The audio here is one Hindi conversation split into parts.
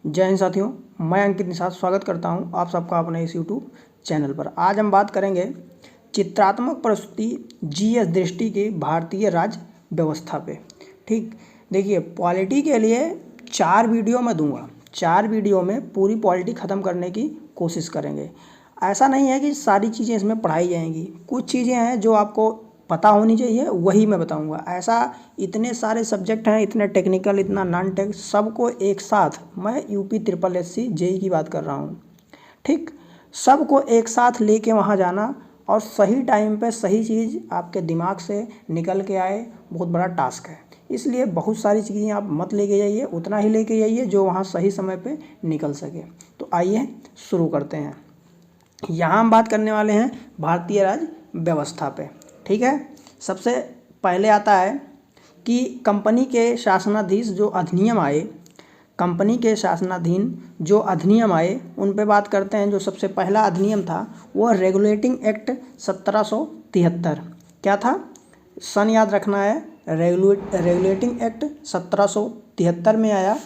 जय हिंद साथियों, मैं अंकित निषाद स्वागत करता हूं आप सबका अपने इस यूट्यूब चैनल पर। आज हम बात करेंगे चित्रात्मक प्रस्तुति जीएस दृष्टि की भारतीय राज्य व्यवस्था पे। ठीक, देखिए पॉलिटी के लिए 4 वीडियो मैं दूंगा। 4 वीडियो में पूरी पॉलिटी ख़त्म करने की कोशिश करेंगे। ऐसा नहीं है कि सारी चीज़ें इसमें पढ़ाई जाएंगी, कुछ चीज़ें हैं जो आपको पता होनी चाहिए वही मैं बताऊंगा। ऐसा इतने सारे सब्जेक्ट हैं, इतने टेक्निकल, इतना नॉन टेक, सबको एक साथ मैं यूपी SSC जेई की बात कर रहा हूँ। ठीक, सबको एक साथ लेके वहाँ जाना और सही टाइम पे सही चीज़ आपके दिमाग से निकल के आए, बहुत बड़ा टास्क है। इसलिए बहुत सारी चीज़ें आप मत लेके जाइए, उतना ही लेके जाइए जो वहाँ सही समय पे निकल सके। तो आइए शुरू करते हैं। यहाँ हम बात करने वाले हैं भारतीय राज्य व्यवस्था पे। ठीक है, सबसे पहले आता है कि कंपनी के शासनाधीन जो अधिनियम आए, कंपनी के शासनाधीन जो अधिनियम आए उन पे बात करते हैं। जो सबसे पहला अधिनियम था वो रेगुलेटिंग एक्ट 1773। क्या था? सन याद रखना है। रेगुलेटिंग एक्ट 1773 में आया,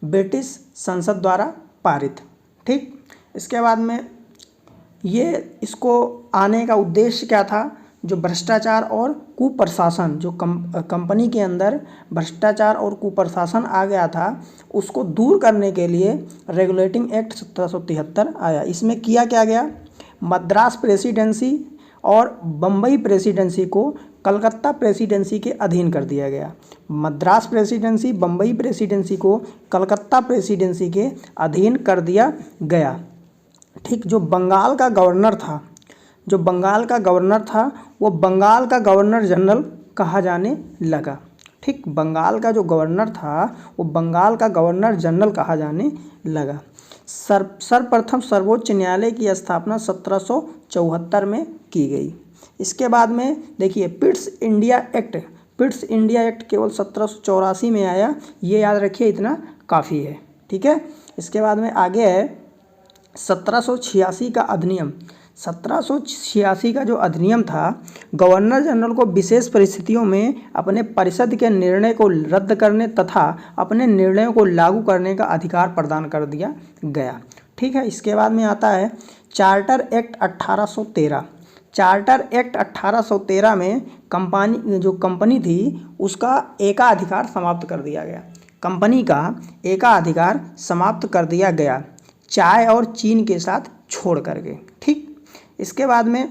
ब्रिटिश संसद द्वारा पारित। ठीक, इसके बाद में ये इसको आने का उद्देश्य क्या था? जो भ्रष्टाचार और कुप्रशासन, जो कंपनी के अंदर भ्रष्टाचार और कुप्रशासन आ गया था, उसको दूर करने के लिए रेगुलेटिंग एक्ट 1773 आया। इसमें किया क्या गया? मद्रास प्रेसिडेंसी और बम्बई प्रेसिडेंसी को कलकत्ता प्रेसिडेंसी के अधीन कर दिया गया। मद्रास प्रेसिडेंसी, बम्बई प्रेसिडेंसी को कलकत्ता प्रेसिडेंसी के अधीन कर दिया गया। ठीक, जो बंगाल का गवर्नर था वो बंगाल का गवर्नर जनरल कहा जाने लगा। ठीक, बंगाल का जो गवर्नर था वो बंगाल का गवर्नर जनरल कहा जाने लगा। सर्वप्रथम सर्वोच्च न्यायालय की स्थापना 1774 में की गई। इसके बाद में देखिए पिट्स इंडिया एक्ट केवल 1784 में आया। ये याद रखिए, इतना काफ़ी है। ठीक है, इसके बाद में आगे है 1786 का अधिनियम। 1786 का जो अधिनियम था, गवर्नर जनरल को विशेष परिस्थितियों में अपने परिषद के निर्णय को रद्द करने तथा अपने निर्णयों को लागू करने का अधिकार प्रदान कर दिया गया। ठीक है, इसके बाद में आता है चार्टर एक्ट 1813। चार्टर एक्ट 1813 में कंपनी थी उसका एकाधिकार समाप्त कर दिया गया। कंपनी का एकाधिकार समाप्त कर दिया गया, चाय और चीन के साथ छोड़ करके। ठीक, इसके बाद में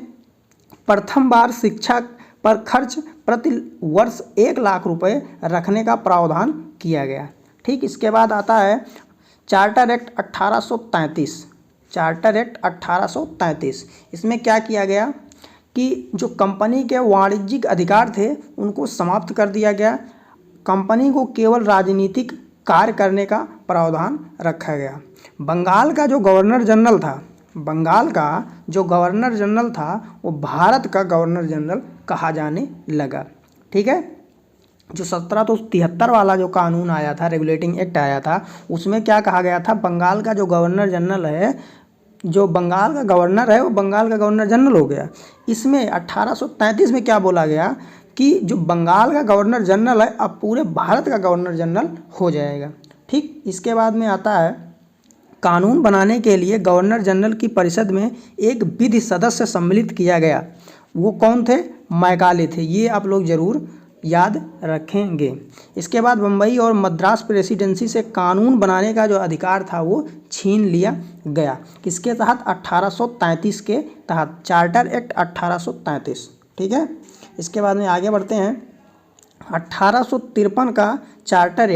प्रथम बार शिक्षा पर खर्च प्रति वर्ष 1 लाख रुपए रखने का प्रावधान किया गया। ठीक, इसके बाद आता है चार्टर एक्ट 1833। चार्टर एक्ट 1833, इसमें क्या किया गया कि जो कंपनी के वाणिज्यिक अधिकार थे उनको समाप्त कर दिया गया। कंपनी को केवल राजनीतिक कार्य करने का प्रावधान रखा गया। बंगाल का जो गवर्नर जनरल था वो भारत का गवर्नर जनरल कहा जाने लगा। ठीक है, जो 1773 वाला जो कानून आया था, रेगुलेटिंग एक्ट आया था, उसमें क्या कहा गया था? बंगाल का जो गवर्नर जनरल है, जो बंगाल का गवर्नर है वो बंगाल का गवर्नर जनरल हो गया। इसमें 1833 में क्या बोला गया कि जो बंगाल का गवर्नर जनरल है अब पूरे भारत का गवर्नर जनरल हो जाएगा। ठीक, इसके बाद में आता है कानून बनाने के लिए गवर्नर जनरल की परिषद में एक विधि सदस्य सम्मिलित किया गया। वो कौन थे? मैकाले थे। ये आप लोग जरूर याद रखेंगे। इसके बाद बम्बई और मद्रास प्रेसिडेंसी से कानून बनाने का जो अधिकार था वो छीन लिया गया। किसके तहत? 1833 के तहत, चार्टर एक्ट 1833। ठीक है, इसके बाद में आगे बढ़ते हैं। 1853 का चार्टर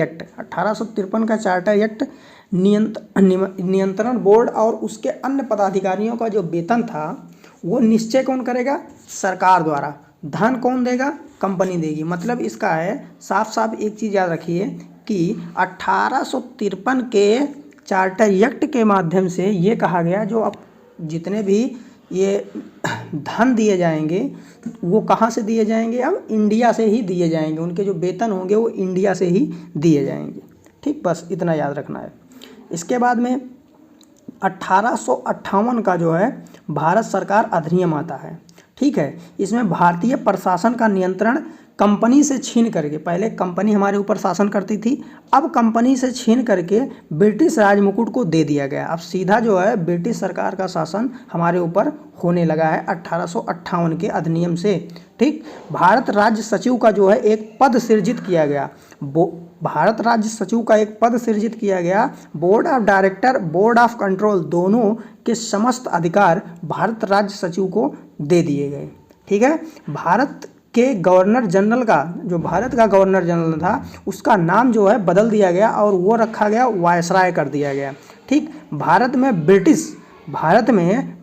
एक्ट नियंत्रण बोर्ड और उसके अन्य पदाधिकारियों का जो वेतन था वो निश्चय कौन करेगा? सरकार द्वारा। धन कौन देगा? कंपनी देगी। मतलब इसका है, साफ साफ एक चीज़ याद रखिए कि 1853 के चार्टर एक्ट के माध्यम से ये कहा गया जो अब जितने भी ये धन दिए जाएंगे वो कहाँ से दिए जाएंगे? अब इंडिया से ही दिए जाएंगे। उनके जो वेतन होंगे वो इंडिया से ही दिए जाएंगे। ठीक, बस इतना याद रखना है। इसके बाद में 1858 का जो है भारत सरकार अधिनियम आता है। ठीक है, इसमें भारतीय प्रशासन का नियंत्रण कंपनी से छीन करके, पहले कंपनी हमारे ऊपर शासन करती थी, अब कंपनी से छीन करके ब्रिटिश राज मुकुट को दे दिया गया। अब सीधा जो है ब्रिटिश सरकार का शासन हमारे ऊपर होने लगा है 1858 के अधिनियम से। ठीक, भारत राज्य सचिव का जो है एक पद सृजित किया गया। भारत राज्य सचिव का एक पद सृजित किया गया। Board of director, board of control दोनों के समस्त अधिकार भारत राज्य सचिव को दे दिए गए। ठीक है, भारत के गवर्नर जनरल का, जो भारत का गवर्नर जनरल था, उसका नाम जो है बदल दिया गया और वो रखा गया वायसराय कर दिया गया। ठीक, भारत में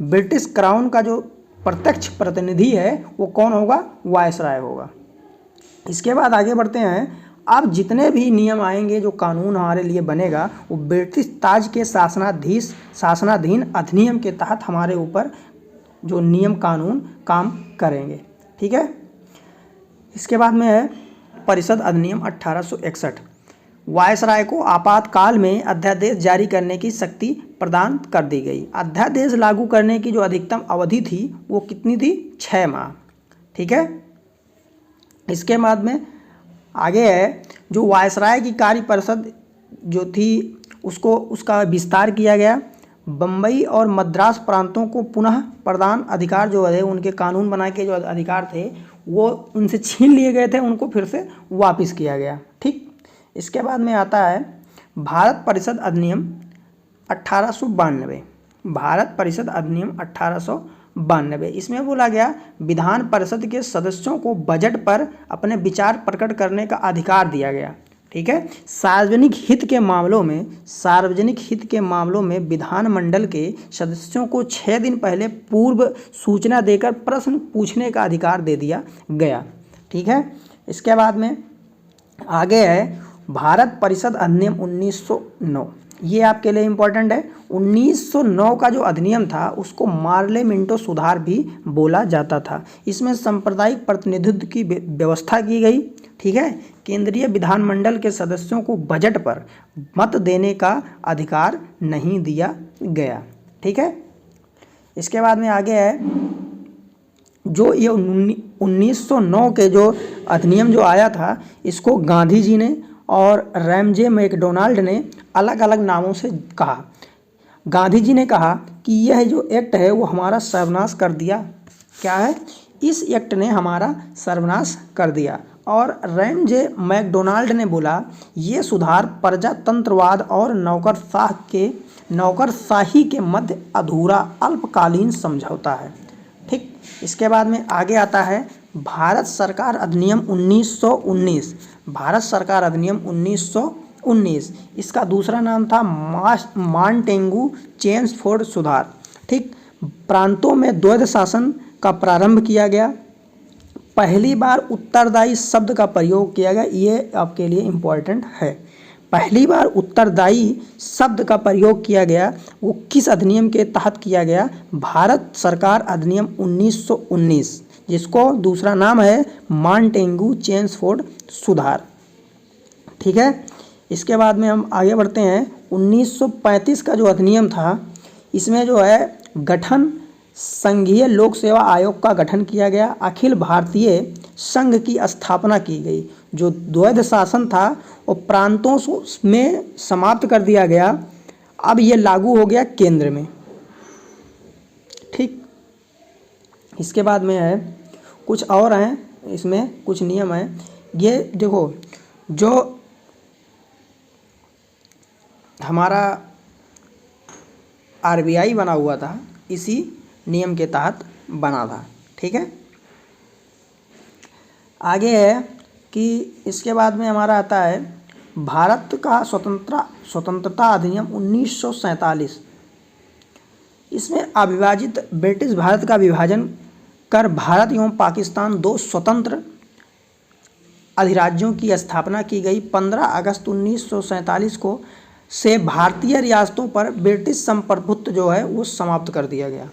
ब्रिटिश क्राउन का जो प्रत्यक्ष प्रतिनिधि है वो कौन होगा? वायसराय होगा। इसके बाद आगे बढ़ते हैं। अब जितने भी नियम आएंगे, जो कानून हमारे लिए बनेगा, वो ब्रिटिश ताज के शासनाधीन अधिनियम के तहत हमारे ऊपर जो नियम कानून काम करेंगे। ठीक है, इसके बाद में है परिषद अधिनियम 1861। वायसराय को आपातकाल में अध्यादेश जारी करने की शक्ति प्रदान कर दी गई। अध्यादेश लागू करने की जो अधिकतम अवधि थी वो कितनी थी? 6 माह। ठीक है, इसके बाद में आगे है जो वायसराय की कार्य परिषद जो थी उसका विस्तार किया गया। बम्बई और मद्रास प्रांतों को पुनः प्रदान अधिकार जो है, उनके कानून बना के जो अधिकार थे वो उनसे छीन लिए गए थे, उनको फिर से वापस किया गया। ठीक, इसके बाद में आता है भारत परिषद अधिनियम 1892। भारत परिषद अधिनियम 1892, इसमें बोला गया विधान परिषद के सदस्यों को बजट पर अपने विचार प्रकट करने का अधिकार दिया गया। ठीक है, सार्वजनिक हित के मामलों में विधानमंडल के सदस्यों को 6 दिन पहले पूर्व सूचना देकर प्रश्न पूछने का अधिकार दे दिया गया। ठीक है, इसके बाद में आगे है भारत परिषद अधिनियम 1909। ये आपके लिए इम्पोर्टेंट है। 1909 का जो अधिनियम था उसको मार्ले मिंटो सुधार भी बोला जाता था। इसमें सांप्रदायिक प्रतिनिधित्व की व्यवस्था की गई। ठीक है, केंद्रीय विधानमंडल के सदस्यों को बजट पर मत देने का अधिकार नहीं दिया गया। ठीक है, इसके बाद में आगे है जो ये 1909 के जो अधिनियम जो आया था, इसको गांधी जी ने और रैमजे मैकडोनाल्ड ने अलग अलग नामों से कहा। गांधी जी ने कहा कि यह जो एक्ट है वो हमारा सर्वनाश कर दिया। क्या है? इस एक्ट ने हमारा सर्वनाश कर दिया। और रैमजे मैकडोनाल्ड ने बोला ये सुधार प्रजातंत्रवाद और नौकरशाही के मध्य अधूरा अल्पकालीन समझौता है। ठीक, इसके बाद में आगे आता है भारत सरकार अधिनियम 1919। भारत सरकार अधिनियम 1919, इसका दूसरा नाम था मॉन्टेगू चेम्सफोर्ड सुधार। ठीक, प्रांतों में द्वैध शासन का प्रारंभ किया गया। पहली बार उत्तरदायी शब्द का प्रयोग किया गया। ये आपके लिए इम्पोर्टेंट है। पहली बार उत्तरदायी शब्द का प्रयोग किया गया, वो किस अधिनियम के तहत किया गया? भारत सरकार अधिनियम 1919, जिसको दूसरा नाम है मॉन्टेगू चेम्सफोर्ड सुधार। ठीक है, इसके बाद में हम आगे बढ़ते हैं। 1935 का जो अधिनियम था, इसमें जो है संघीय लोक सेवा आयोग का गठन किया गया। अखिल भारतीय संघ की स्थापना की गई। जो द्वैध शासन था वो प्रांतों में समाप्त कर दिया गया। अब ये लागू हो गया केंद्र में। ठीक, इसके बाद में है कुछ और हैं, इसमें कुछ नियम हैं। ये देखो, जो हमारा आरबीआई बना हुआ था, इसी नियम के तहत बना था। ठीक है, आगे है कि इसके बाद में हमारा आता है भारत का स्वतंत्रता अधिनियम 1947। इसमें अविभाजित ब्रिटिश भारत का विभाजन कर भारत एवं पाकिस्तान 2 स्वतंत्र अधिराज्यों की स्थापना की गई। 15 अगस्त 1947 को से भारतीय रियासतों पर ब्रिटिश संप्रभुत्व जो है वो समाप्त कर दिया गया।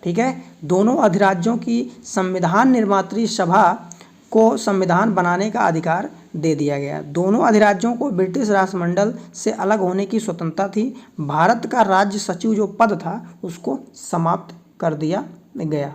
ठीक है, दोनों अधिराज्यों की संविधान निर्मात्री सभा को संविधान बनाने का अधिकार दे दिया गया। दोनों अधिराज्यों को ब्रिटिश राष्ट्रमंडल से अलग होने की स्वतंत्रता थी। भारत का राज्य सचिव जो पद था उसको समाप्त कर दिया गया।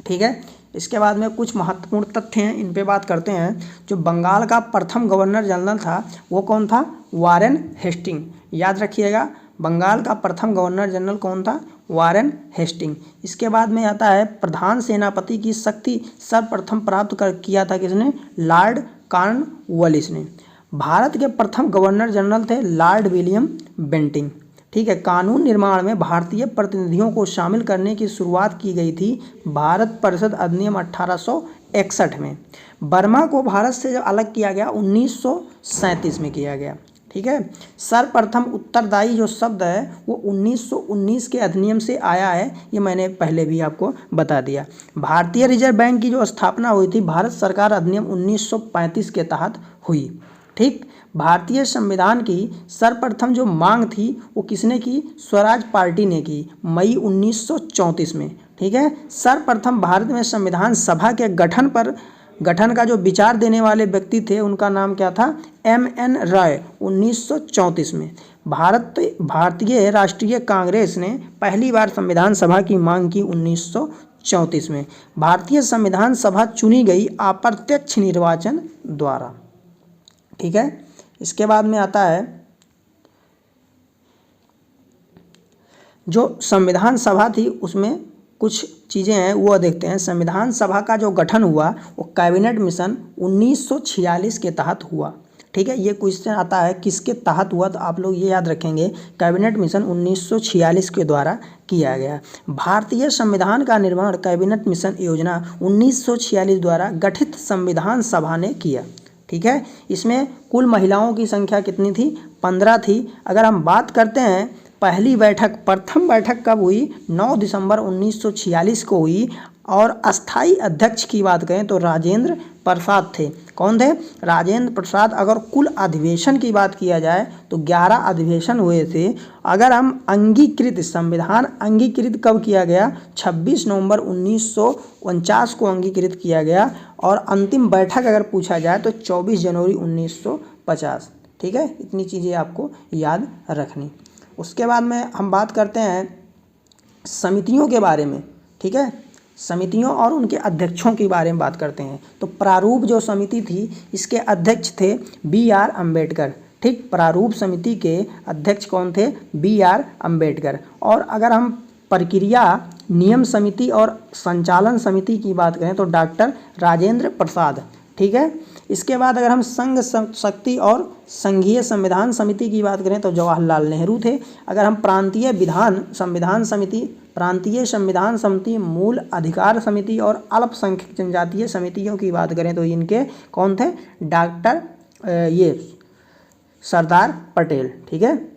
ठीक है, इसके बाद में कुछ महत्वपूर्ण तथ्य हैं, इन पे बात करते हैं। जो बंगाल का प्रथम गवर्नर जनरल था वो कौन था? Warren Hasting. याद रखिएगा, बंगाल का प्रथम गवर्नर जनरल कौन था? Warren Hasting. इसके बाद में आता है प्रधान सेनापति की शक्ति सर्वप्रथम प्राप्त किया था किसने? लॉर्ड कॉर्नवालिस ने। भारत के प्रथम गवर्नर जनरल थे लॉर्ड विलियम बेंटिंग। ठीक है। कानून निर्माण में भारतीय प्रतिनिधियों को शामिल करने की शुरुआत की गई थी भारत परिषद अधिनियम 1861 में। बर्मा को भारत से जब अलग किया गया 1937 में किया गया। ठीक है। सर्वप्रथम उत्तरदायी जो शब्द है वो 1919 के अधिनियम से आया है, ये मैंने पहले भी आपको बता दिया। भारतीय रिजर्व बैंक की जो स्थापना हुई थी भारत सरकार अधिनियम 1935 के तहत हुई। ठीक। भारतीय संविधान की सर्वप्रथम जो मांग थी वो किसने की? स्वराज पार्टी ने की मई 1934 में। ठीक है। सर्वप्रथम भारत में संविधान सभा के गठन का जो विचार देने वाले व्यक्ति थे उनका नाम क्या था? M.N. रॉय 1934 में। भारतीय राष्ट्रीय कांग्रेस ने पहली बार संविधान सभा की मांग की 1934 में। भारतीय संविधान सभा चुनी गई अप्रत्यक्ष निर्वाचन द्वारा। ठीक है। इसके बाद में आता है जो संविधान सभा थी उसमें कुछ चीज़ें हैं वो देखते हैं। संविधान सभा का जो गठन हुआ वो कैबिनेट मिशन 1946 के तहत हुआ। ठीक है। ये क्वेश्चन आता है किसके तहत हुआ, तो आप लोग ये याद रखेंगे कैबिनेट मिशन 1946 के द्वारा किया गया। भारतीय संविधान का निर्माण कैबिनेट मिशन योजना 1946 द्वारा गठित संविधान सभा ने किया। ठीक है। इसमें कुल महिलाओं की संख्या कितनी थी? 15 थी। अगर हम बात करते हैं प्रथम बैठक कब हुई? 9 दिसंबर 1946 को हुई। और अस्थाई अध्यक्ष की बात करें तो राजेंद्र प्रसाद थे। कौन थे? राजेंद्र प्रसाद। अगर कुल अधिवेशन की बात किया जाए तो 11 अधिवेशन हुए थे। अगर हम संविधान अंगीकृत कब किया गया? 26 नवंबर 1949 को अंगीकृत किया गया। और अंतिम बैठक अगर पूछा जाए तो 24 जनवरी 1950। ठीक है। इतनी चीज़ें आपको याद रखनी। उसके बाद में हम बात करते हैं समितियों के बारे में। ठीक है। समितियों और उनके अध्यक्षों के बारे में बात करते हैं। तो प्रारूप जो समिति थी इसके अध्यक्ष थे B.R. अम्बेडकर। ठीक। प्रारूप समिति के अध्यक्ष कौन थे? B.R. अम्बेडकर। और अगर हम प्रक्रिया नियम समिति और संचालन समिति की बात करें तो डॉक्टर राजेंद्र प्रसाद। ठीक है। इसके बाद अगर हम संघ शक्ति और संघीय संविधान समिति की बात करें तो जवाहरलाल नेहरू थे। अगर हम प्रांतीय संविधान समिति, मूल अधिकार समिति और अल्पसंख्यक जनजातीय समितियों की बात करें तो इनके कौन थे? डॉक्टर सरदार पटेल। ठीक है।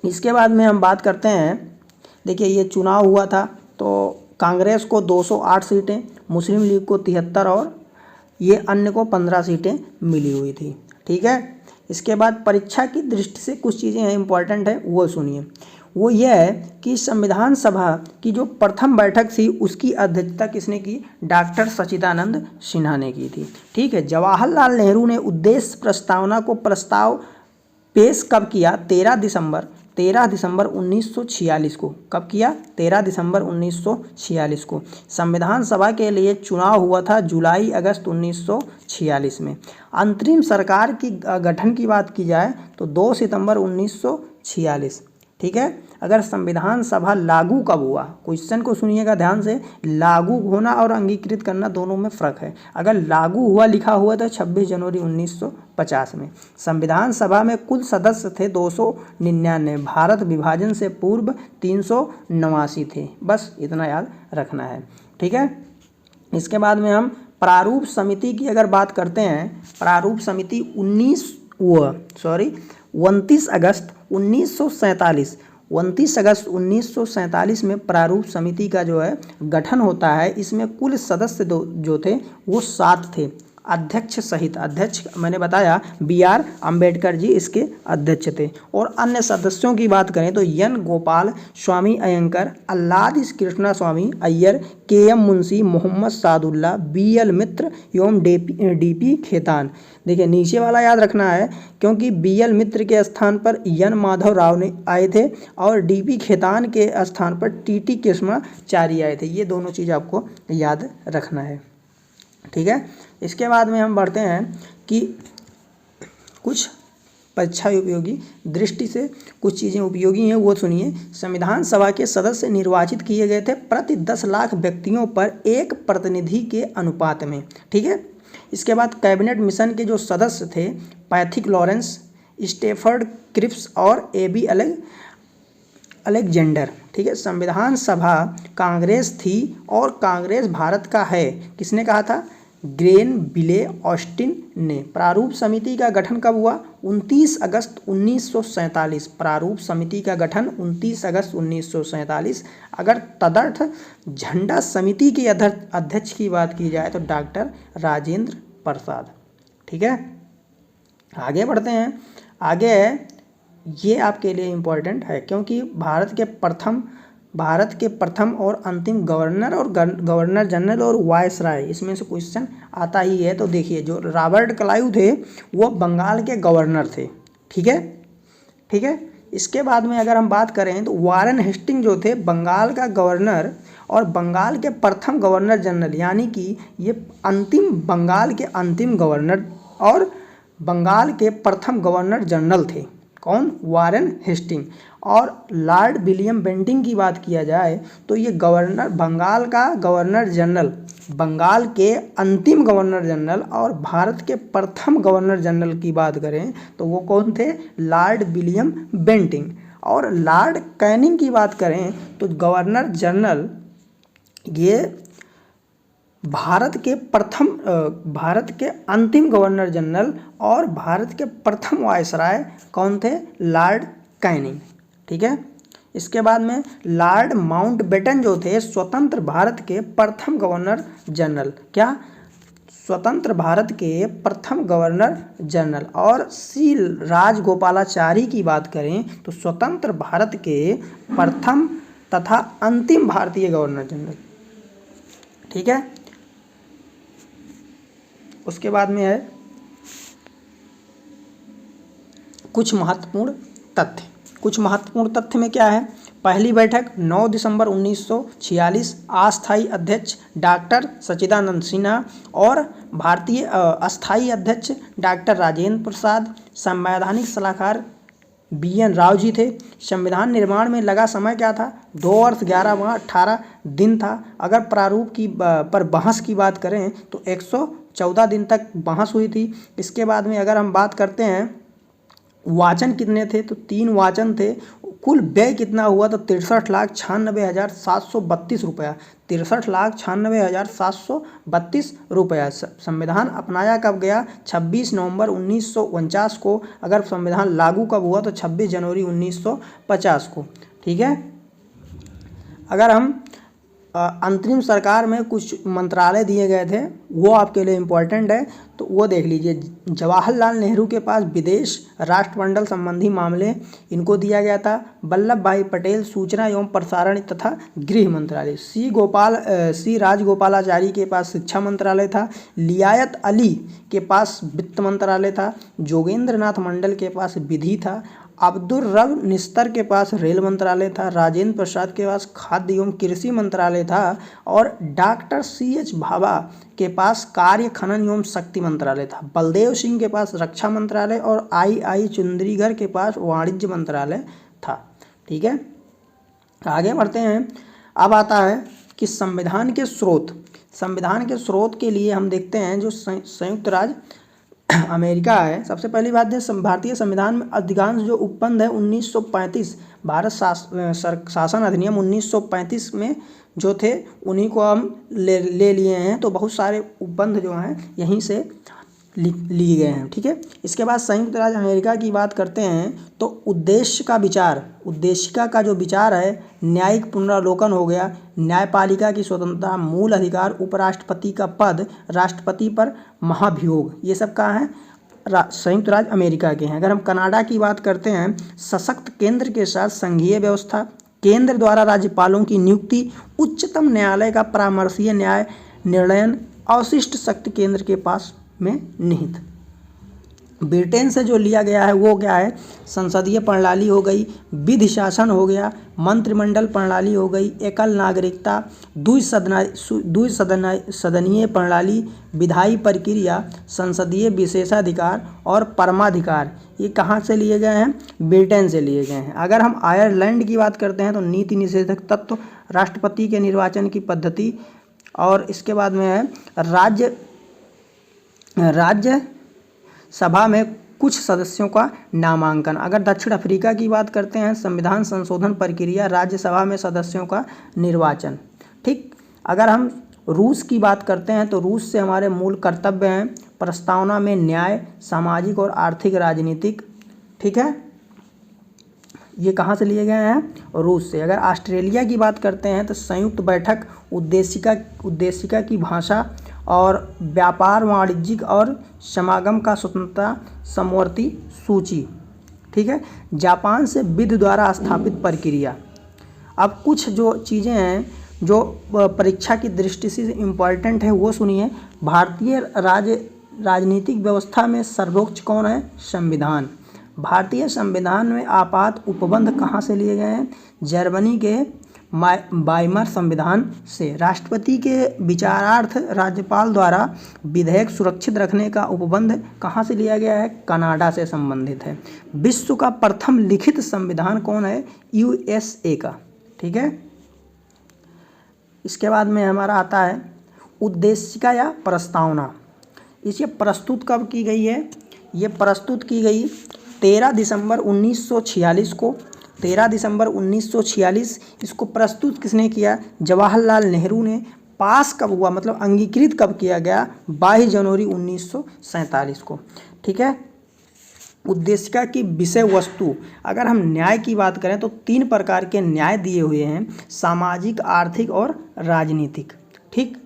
इसके बाद में हम बात करते हैं, देखिए ये चुनाव हुआ था तो कांग्रेस को 208 सीटें, मुस्लिम लीग को 73 और ये अन्य को 15 सीटें मिली हुई थी। ठीक है। इसके बाद परीक्षा की दृष्टि से कुछ चीज़ें हैं इंपॉर्टेंट है वो सुनिए। वो ये है कि संविधान सभा की जो प्रथम बैठक थी उसकी अध्यक्षता किसने की? डॉक्टर सच्चिदानंद सिन्हा ने की थी। ठीक है। जवाहरलाल नेहरू ने उद्देश्य प्रस्तावना को पेश कब किया? 13 दिसंबर 1946 को। कब किया? 13 दिसंबर 1946 को। संविधान सभा के लिए चुनाव हुआ था जुलाई अगस्त 1946 में। अंतरिम सरकार की गठन की बात की जाए तो 2 सितंबर 1946। ठीक है। अगर संविधान सभा लागू कब हुआ? क्वेश्चन को सुनिएगा ध्यान से। लागू होना और अंगीकृत करना दोनों में फ़र्क है। अगर लागू हुआ लिखा हुआ तो 26 जनवरी 1950 में। संविधान सभा में कुल सदस्य थे 299। भारत विभाजन से पूर्व 389 थे। बस इतना याद रखना है। ठीक है। इसके बाद में हम प्रारूप समिति की अगर बात करते हैं, प्रारूप समिति 29 अगस्त 1947 में प्रारूप समिति का जो है गठन होता है। इसमें कुल सदस्य जो थे वो 7 थे। अध्यक्ष सहित, अध्यक्ष मैंने बताया BR अम्बेडकर जी इसके अध्यक्ष थे। और अन्य सदस्यों की बात करें तो एन गोपाल स्वामी अयंकर, अल्लादी कृष्णा स्वामी अय्यर, KM मुंशी, मोहम्मद सादुल्ला, BL मित्र एवं DP खेतान। देखिए नीचे वाला याद रखना है क्योंकि BL मित्र के स्थान पर एन माधव राव ने आए थे और DP खेतान के स्थान पर TT कृष्णाचारी आए थे। ये दोनों चीज़ आपको याद रखना है, ठीक है। इसके बाद में हम बढ़ते हैं कि कुछ परीक्षा उपयोगी दृष्टि से कुछ चीज़ें उपयोगी हैं, वो सुनिए। संविधान सभा के सदस्य निर्वाचित किए गए थे प्रति 10 लाख व्यक्तियों पर एक प्रतिनिधि के अनुपात में, ठीक है। इसके बाद कैबिनेट मिशन के जो सदस्य थे पैथिक लॉरेंस, स्टेफर्ड क्रिप्स और AB अलेक्जेंडर, ठीक है। संविधान सभा कांग्रेस थी और कांग्रेस भारत का है, किसने कहा था? ग्रेनविले ऑस्टिन ने। प्रारूप समिति का गठन कब हुआ? 29 अगस्त 1947। प्रारूप समिति का गठन 29 अगस्त 1947। अगर तदर्थ झंडा समिति के अध्यक्ष की बात की जाए तो डॉक्टर राजेंद्र प्रसाद, ठीक है। आगे बढ़ते हैं। आगे ये आपके लिए इम्पोर्टेंट है क्योंकि भारत के प्रथम और अंतिम गवर्नर और गवर्नर जनरल और वायसराय, इसमें से क्वेश्चन आता ही है। तो देखिए जो रॉबर्ट क्लाइव थे वो बंगाल के गवर्नर थे, ठीक है, ठीक है। इसके बाद में अगर हम बात करें तो वारेन हेस्टिंग जो थे बंगाल का गवर्नर और बंगाल के प्रथम गवर्नर जनरल, यानी कि ये बंगाल के अंतिम गवर्नर और बंगाल के प्रथम गवर्नर जनरल थे। कौन? Warren Hasting. और लॉर्ड विलियम बेंटिंग की बात किया जाए तो ये बंगाल का गवर्नर जनरल, बंगाल के अंतिम गवर्नर जनरल और भारत के प्रथम गवर्नर जनरल की बात करें तो वो कौन थे? Lord William Bentinck. और लॉर्ड कैनिंग की बात करें तो गवर्नर जनरल ये भारत के अंतिम गवर्नर जनरल और भारत के प्रथम वायसराय कौन थे? लॉर्ड कैनिंग, ठीक है। इसके बाद में लॉर्ड माउंटबेटन जो थे स्वतंत्र भारत के प्रथम गवर्नर जनरल, क्या? स्वतंत्र भारत के प्रथम गवर्नर जनरल। और C राजगोपालाचारी की बात करें तो स्वतंत्र भारत के प्रथम तथा अंतिम भारतीय गवर्नर जनरल, ठीक है। उसके बाद में है कुछ महत्वपूर्ण तथ्य में क्या है? पहली बैठक 9 दिसंबर 1946, अस्थायी अध्यक्ष डॉक्टर सच्चिदानंद सिन्हा और भारतीय अस्थायी अध्यक्ष डॉक्टर राजेंद्र प्रसाद। संवैधानिक सलाहकार BN राव जी थे। संविधान निर्माण में लगा समय क्या था? 2 वर्ष 11 माह 18 दिन था। अगर प्रारूप की पर बहस की बात करें तो 114 दिन तक बहस हुई थी। इसके बाद में अगर हम बात करते हैं वाचन कितने थे तो 3 वाचन थे। कुल व्यय कितना हुआ तो 63,96,732 रुपया, 63,96,732 रुपया। संविधान अपनाया कब गया? 26 नवंबर 1949 को। अगर संविधान लागू कब हुआ तो 26 जनवरी 1950 को, ठीक है। अगर हम अंतरिम सरकार में कुछ मंत्रालय दिए गए थे वो आपके लिए इम्पोर्टेंट है तो वो देख लीजिए। जवाहरलाल नेहरू के पास विदेश राष्ट्रमंडल संबंधी मामले इनको दिया गया था। वल्लभ भाई पटेल सूचना एवं प्रसारण तथा गृह मंत्रालय। C राजगोपालाचारी के पास शिक्षा मंत्रालय था। लियाकत अली के पास वित्त मंत्रालय था। जोगेंद्र नाथ मंडल के पास विधि था। अब्दुल रब निस्तर के पास रेल मंत्रालय था। राजेंद्र प्रसाद के पास खाद्य एवं कृषि मंत्रालय था। और डॉक्टर CH भाभा के पास कार्य खनन एवं शक्ति मंत्रालय था। बलदेव सिंह के पास रक्षा मंत्रालय और I चुंदरीगढ़ के पास वाणिज्य मंत्रालय था, ठीक है। आगे बढ़ते हैं। अब आता है कि संविधान के स्रोत के लिए हम देखते हैं जो संयुक्त राज्य अमेरिका है। सबसे पहली बात है भारतीय संविधान में अधिकांश जो उपबंध है 1935 भारत शासन अधिनियम 1935 में जो थे उन्हीं को हम ले लिए हैं। तो बहुत सारे उपबंध जो हैं यहीं से लिए गए हैं। ठीक है, इसके बाद संयुक्त राज्य अमेरिका की बात करते हैं तो उद्देशिका का जो विचार है न्यायिक पुनरावलोकन हो गया, न्यायपालिका की स्वतंत्रता, मूल अधिकार, उपराष्ट्रपति का पद, राष्ट्रपति पर महाभियोग, ये सब कहाँ है, संयुक्त राज्य अमेरिका के हैं। अगर हम कनाडा की बात करते हैं, सशक्त केंद्र के साथ संघीय व्यवस्था, केंद्र द्वारा राज्यपालों की नियुक्ति, उच्चतम न्यायालय का परामर्शीय न्याय निर्णयन, अवशिष्ट शक्ति केंद्र के पास में निहित। ब्रिटेन से जो लिया गया है वो क्या है, संसदीय प्रणाली हो गई, विधि शासन हो गया, मंत्रिमंडल प्रणाली हो गई, एकल नागरिकता, द्विसदनीय प्रणाली, विधायी प्रक्रिया, संसदीय विशेषाधिकार और परमाधिकार, ये कहाँ से लिए गए हैं, ब्रिटेन से लिए गए हैं। अगर हम आयरलैंड की बात करते हैं तो नीति निषेधक तत्व, राष्ट्रपति के निर्वाचन की पद्धति, और इसके बाद में है राज्य सभा में कुछ सदस्यों का नामांकन। अगर दक्षिण अफ्रीका की बात करते हैं, संविधान संशोधन प्रक्रिया, राज्यसभा में सदस्यों का निर्वाचन। ठीक, अगर हम रूस की बात करते हैं तो रूस से हमारे मूल कर्तव्य हैं, प्रस्तावना में न्याय, सामाजिक और आर्थिक राजनीतिक। ठीक है, ये कहाँ से लिए गए हैं, रूस से। अगर ऑस्ट्रेलिया की बात करते हैं तो संयुक्त बैठक, उद्देशिका की भाषा और व्यापार, वाणिज्यिक और समागम का स्वतंत्रता समवर्ती सूची। ठीक है, जापान से विधि द्वारा स्थापित प्रक्रिया। अब कुछ जो चीज़ें हैं जो परीक्षा की दृष्टि से इम्पॉर्टेंट है वो सुनिए। भारतीय राजनीतिक व्यवस्था में सर्वोच्च कौन है, संविधान। भारतीय संविधान में आपात उपबंध कहाँ से लिए गए हैं, जर्मनी के वाइमर संविधान से। राष्ट्रपति के विचारार्थ राज्यपाल द्वारा विधेयक सुरक्षित रखने का उपबंध कहाँ से लिया गया है, कनाडा से संबंधित है। विश्व का प्रथम लिखित संविधान कौन है, यूएसए का। ठीक है, इसके बाद में हमारा आता है उद्देशिका या प्रस्तावना। इसे प्रस्तुत कब की गई है, ये प्रस्तुत की गई 13 दिसंबर 1946 को। 13 दिसंबर 1946 इसको प्रस्तुत किसने किया, जवाहरलाल नेहरू ने। पास कब हुआ, मतलब अंगीकृत कब किया गया, 22 जनवरी 1947 को। ठीक है, उद्देशिका की विषय वस्तु, अगर हम न्याय की बात करें तो 3 प्रकार के न्याय दिए हुए हैं, सामाजिक, आर्थिक और राजनीतिक। ठीक,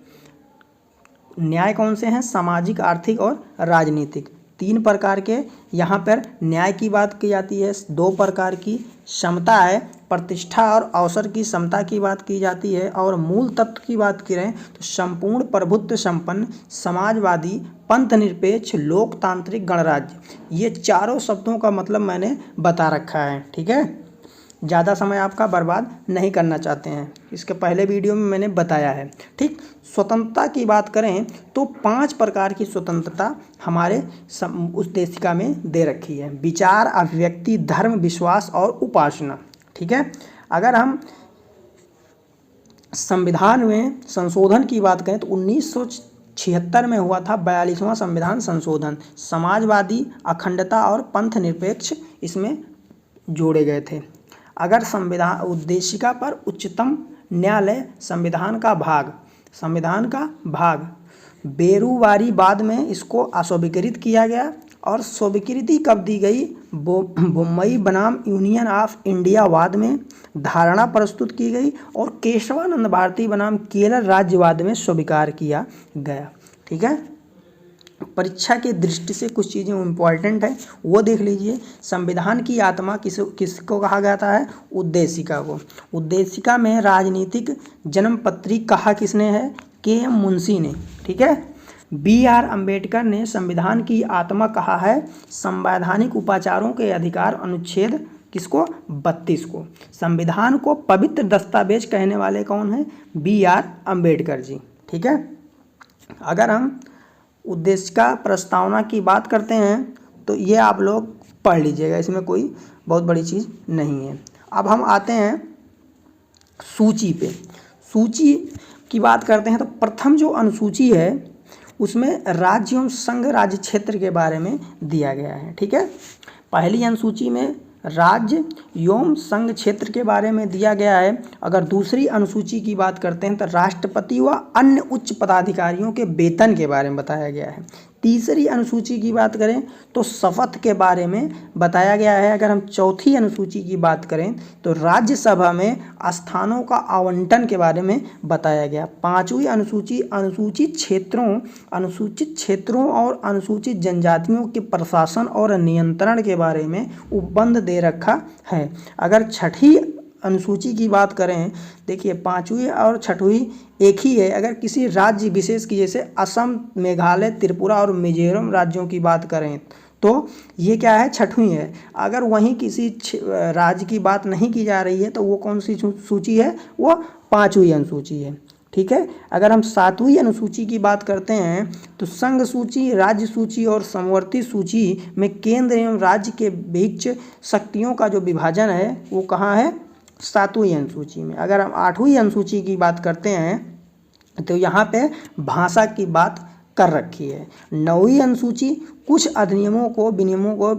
न्याय कौन से हैं, सामाजिक, आर्थिक और राजनीतिक, 3 प्रकार के यहाँ पर न्याय की बात की जाती है। 2 प्रकार की समता है, प्रतिष्ठा और अवसर की समता की बात की जाती है। और मूल तत्व की बात करें तो संपूर्ण प्रभुत्व संपन्न, समाजवादी, पंथ निरपेक्ष, लोकतांत्रिक, गणराज्य, ये चारों शब्दों का मतलब मैंने बता रखा है। ठीक है, ज़्यादा समय आपका बर्बाद नहीं करना चाहते हैं, इसके पहले वीडियो में मैंने बताया है। ठीक, स्वतंत्रता की बात करें तो 5 प्रकार की स्वतंत्रता हमारे उद्देशिका में दे रखी है, विचार, अभिव्यक्ति, धर्म, विश्वास और उपासना। ठीक है, अगर हम संविधान में संशोधन की बात करें तो 1976 में हुआ था 42वां संविधान संशोधन। समाजवादी, अखंडता और पंथ निरपेक्ष इसमें जोड़े गए थे। अगर संविधान उद्देशिका पर उच्चतम न्यायालय संविधान का भाग बेरुवारीवाद में इसको अस्वीकृत किया गया। और स्वीकृति कब दी गई, मुंबई बनाम यूनियन ऑफ इंडिया वाद में धारणा प्रस्तुत की गई और केशवानंद भारती बनाम केरल राज्यवाद में स्वीकार किया गया। ठीक है, परीक्षा की दृष्टि से कुछ चीज़ें इम्पॉर्टेंट है वो देख लीजिए। संविधान की आत्मा किसको कहा जाता है, उद्देशिका को। उद्देशिका में राजनीतिक जन्मपत्री कहा किसने है, के.एम. मुंशी ने। ठीक है, बी.आर. अम्बेडकर ने संविधान की आत्मा कहा है संवैधानिक उपाचारों के अधिकार, अनुच्छेद किसको, 32 को। संविधान को पवित्र दस्तावेज कहने वाले कौन हैं, बी.आर. अम्बेडकर जी। ठीक है, अगर हम उद्देशिका प्रस्तावना की बात करते हैं तो ये आप लोग पढ़ लीजिएगा, इसमें कोई बहुत बड़ी चीज़ नहीं है। अब हम आते हैं सूची पे। सूची की बात करते हैं तो प्रथम जो अनुसूची है उसमें राज्य एवं संघ राज्य क्षेत्र के बारे में दिया गया है। ठीक है, पहली अनुसूची में राज्य एवं संघ क्षेत्र के बारे में दिया गया है। अगर दूसरी अनुसूची की बात करते हैं तो राष्ट्रपति व अन्य उच्च पदाधिकारियों के वेतन के बारे में बताया गया है। तीसरी अनुसूची की बात करें तो शपथ के बारे में बताया गया है। अगर हम चौथी अनुसूची की बात करें तो राज्यसभा में स्थानों का आवंटन के बारे में बताया गया। पांचवी अनुसूची अनुसूचित क्षेत्रों और अनुसूचित जनजातियों के प्रशासन और नियंत्रण के बारे में उपबंध दे रखा है। अगर छठी अनुसूची की बात करें, देखिए पांचवी और छठवीं एक ही है। अगर किसी राज्य विशेष की जैसे असम, मेघालय, त्रिपुरा और मिजोरम राज्यों की बात करें तो ये क्या है, छठवीं है। अगर वहीं किसी राज्य की बात नहीं की जा रही है तो वो कौन सी सूची है, वो पांचवी अनुसूची है। ठीक है। अगर हम सातवीं अनुसूची की बात करते हैं तो संघ सूची, राज्य सूची और समवर्ती सूची में केंद्र एवं राज्य के बीच शक्तियों का जो विभाजन है वो कहाँ है, सातवीं अनुसूची में। अगर हम आठवीं अनुसूची की बात करते हैं तो यहाँ पे भाषा की बात कर रखी है। नौवीं अनुसूची कुछ अधिनियमों को विनियमों को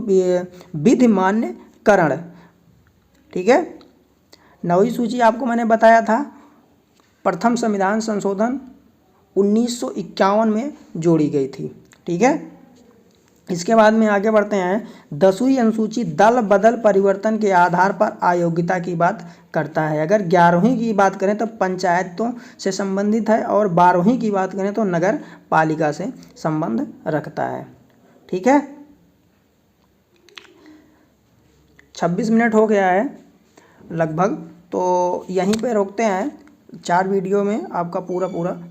विधिमान्यकरण। ठीक है। नौवीं सूची आपको मैंने बताया था प्रथम संविधान संशोधन 1951 में जोड़ी गई थी। ठीक है। इसके बाद में आगे बढ़ते हैं। 10वीं अनुसूची दल बदल परिवर्तन के आधार पर अयोग्यता की बात करता है। अगर 11वीं की बात करें तो पंचायतों से संबंधित है और 12वीं की बात करें तो नगर पालिका से संबंध रखता है। ठीक है। 26 मिनट हो गया है लगभग, तो यहीं पे रोकते हैं। 4 वीडियो में आपका पूरा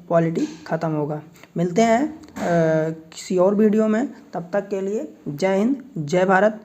पॉलिटी ख़त्म होगा। मिलते हैं किसी और वीडियो में, तब तक के लिए जय हिंद, जय भारत।